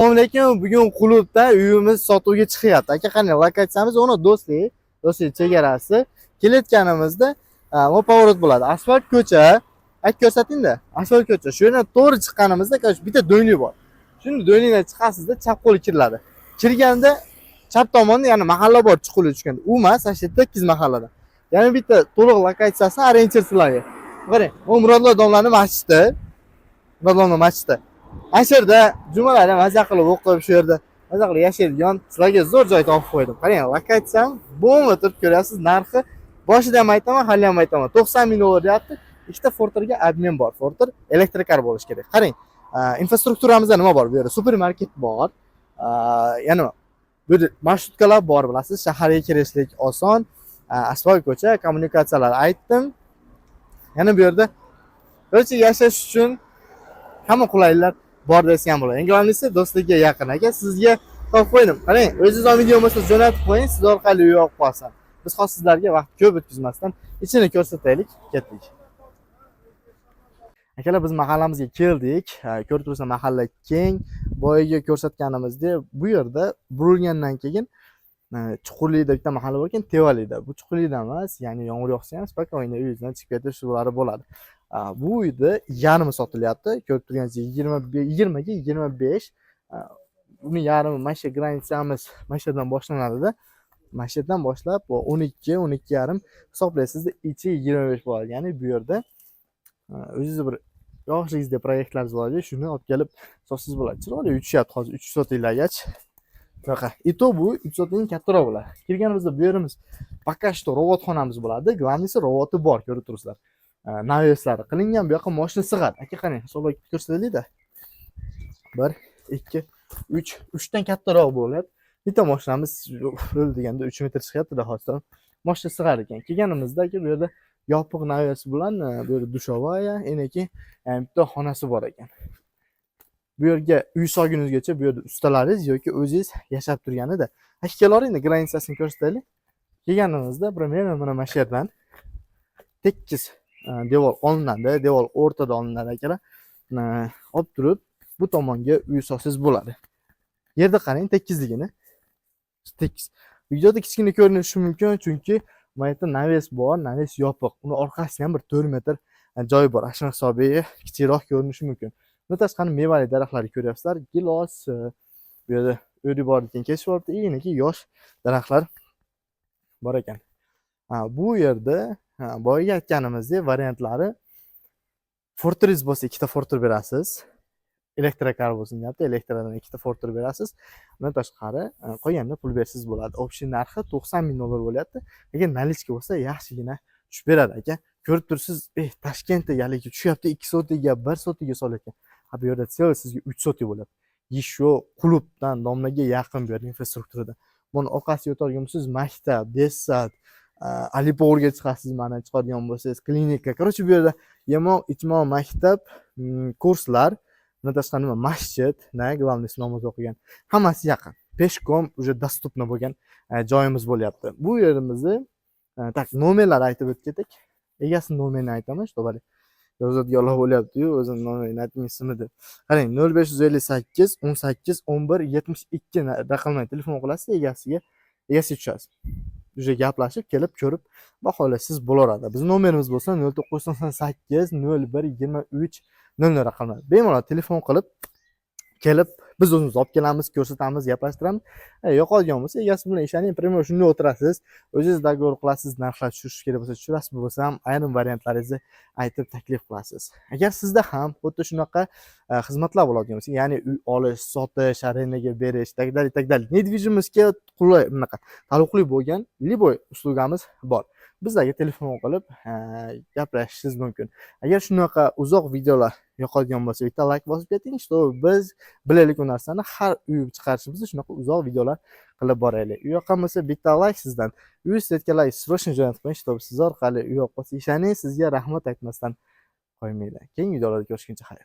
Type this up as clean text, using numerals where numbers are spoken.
Assalomu alaykum. Bugun klubda uyimiz sotuvga chiqyapti. Aka qanday lokatsiyamiz? Uni do'stlik chegarasi. Kelayotganimizda pоворот bo'ladi. Asfalt ko'cha. Aka ko'rsating-da. Asfalt ko'cha. Shu yerdan to'g'ri chiqqanimizda bitta do'ylik bor. Shuni do'ylikdan chiqasizda chap qo'l kiriladi. Kirganda chap tomonda yana mahalla bor chiqilib tushganda. U emas, ana shu yerda 8 mahallada. Yana bitta to'liq lokatsiyasi orientir sizlarga. Qarang, bu Murodlar domlaning masjidi. Murodlar masjidi. Ashirda jumalarni maza qilib o'qib, shu yerda maza qilib yashaydigan sizlarga zo'r joy topib qo'ydim. Qarang, lokatsiyam bo'mda turib ko'ryapsiz. Narxi boshida ham aytaman, hali ham aytaman. 90 ming dollar deyapti. Ikkita Forterga admin bor. Forter elektrikar bo'lish kerak. Qarang, infrastrukturamizda nima bor bu yerda? Supermarket bor. Yana bu yerda marshrutkalar bor, bilasiz. Shaharga kirishlik oson. Asfalt ko'cha, kommunikatsiyalar aytdim. Yana bu yerda o'zi yashash uchun hamma qulayliklar bor desa ham bo'ladi. Eng asosiysi do'stlikka yaqin aka. Sizga topib qo'ydim. Qarang, o'zingiz video bo'lsa jo'natib qo'ying, siz orqali uy olib qolsin. Biz hozir sizlarga vaqt ko'p o'tkazmasdan ichini ko'rsataylik, ketdik. Akalar, biz mahallamizga keldik. Ko'rib turibsiz, mahalla keng. Boyaga ko'rsatganimizdek, bu yerda burilgandan keyin Chuqurlikda bitta mahalla bor ekan, Tevalikda. Bu Chuqurlikda emas, ya'ni yomg'ir yog'sa ham spokойно uyingizdan chiqib ketish usulari bo'ladi. Bu uyda yarmi sotilyapti. Ko'rib turganingizdek 20 ga 25. Uni yarmi masha granitsamiz mashadan boshlanadi-da. Mashadan boshlab 12, 12,5 hisoblaysizda ichi 25 bo'ladi. Ya'ni bu yerda o'zingiz bir yoshligingizda proyektlaringiz bo'ladi, shuni olib kelib sotsiz bo'ladi. Chiroyli uchyapti hozir 3 sotilagach. Bunaqa. Ito bu 3 sotining kattaroq bo'ladi. Kirganimizda bu yerimiz пока что robotxonamiz bo'ladi. Glавныйsi roboti bor, ko'rib turibsizlar. Naveslari qilingan, bu yoqqa mashina sig'adi. Aka qarang, hisoblab ko'rsataylik-da. 1, 2, 3, 3 dan kattaroq bo'ladi. Bitta mashinamiz deganda 3 metr chiqyapti-da hozir. Mashina sig'ar ekan. Kelganimizda bu yerda yopiq navesi bilan bu yerda dushovaya, enaki bitta xonasi bor ekan. Bu yerga uy solguningizgacha bu yerda ustalaringiz yoki o'zingiz yashab turganida. Aka kelaveringda granitsasini ko'rsataylik. Kelganimizda примерно mana shu yerdan tekis devor olinadi, devor o'rtada olinadi akalar. Olib turib bu tomonga uy solsangiz bo'ladi. Yerda qarang tekisligini. Tekis. Videoda kichkina ko'rinishi mumkin, chunki bu yerda naves bor, naves yopiq. Uni orqasida ham bir 4 metr joy bor. Ashuna hisobiga kichikroq ko'rinishi mumkin. Buni tashqari mevali daraxtlarni ko'ryapsizlar. Gilos, bu yerda o'ri bor ekan, keshyapti. Enaki yosh daraxtlar bor ekan. Bu yerda boyaga aytganimizdek variantlari Forteringiz bo'lsa ikkita Forter berasiz. Elektrikar bo'lsin deyapti, elektradan ikkita Forter berasiz. Undan tashqari qolganda pul bersiz bo'ladi. Общий narxi 90 ming dollar bo'lyapti. Agar nalichka bo'lsa yaxshigina tushib beradi aka. Ko'rib tursiz, Toshkentda yaligi tushyapti 2 sotiga, 1 sotiga solayotgan. Bu yerda sizga 3 sotik bo'ladi. Еще klubdan domlaga yaqin bu yerda infrastrukturada. Buni orqasiga o'targan bo'lsangiz, maktab, desat, Alipo'rga chiqasiz, mana chiqadigan bo'lsangiz, klinika. Короче, bu yerda yemoq, ichmoq, maktab, kurslar, undan tashqari nima, masjid, главный namoz o'qigan. Hammasi yaqin. Peshkom уже доступно bo'lgan joyimiz bo'lyapti. Bu yerimizni tak nomerlar aytib o'tdik. Egasi nomerini aytaman, чтобы yozadiganlar bo'lyapti-yu, o'zim nomerini aytmayman deb. Qarang, 0558 18 11 72 raqamdan telefon qilasiz, egasiga tushasiz. Уже gaplashib, kelib ko'rib baholaysiz bo'laveradi. Bizning nomerimiz bo'lsa 0998 01 23 00 raqamlar. Bemalol telefon qilib kelib biz o'zimiz olib kelamiz, ko'rsatamiz, gaplashtiramiz. Yoqadigan bo'lsa egasi bilan ishlaning, primo shunday o'tirasiz, o'zingiz dogovor qilasiz, narxlar tushirish kerak bo'lsa tushirasiz, bo'lsa ham ayrim variantlaringizni aytib taklif qilasiz. Agar sizda ham xuddi shunaqa xizmatlar bo'ladigan bo'lsa, ya'ni uy olish, sotish, arendaga berish, takdal, недвижимостьga qulay bunaqa taalluqli bo'lgan liboy uslugamiz bor. Bizlarga telefon qilib gaplashishingiz mumkin. Agar shunaqa uzoq videolar yoqadigan bo'lsa, bitta like bosib keting, чтобы biz bilaylik u narsani har uy chiqarishimizda shunaqa uzoq videolar qilib boraylik. U yoqqan bo'lsa bitta like sizdan. Uy setkalar srochno jo'natib qo'ying, чтобы siz orqali uy olib qolsa, ishoning, sizga rahmat aytmasdan qo'ymaydi. Keyingi videolarda ko'rishguncha xayr.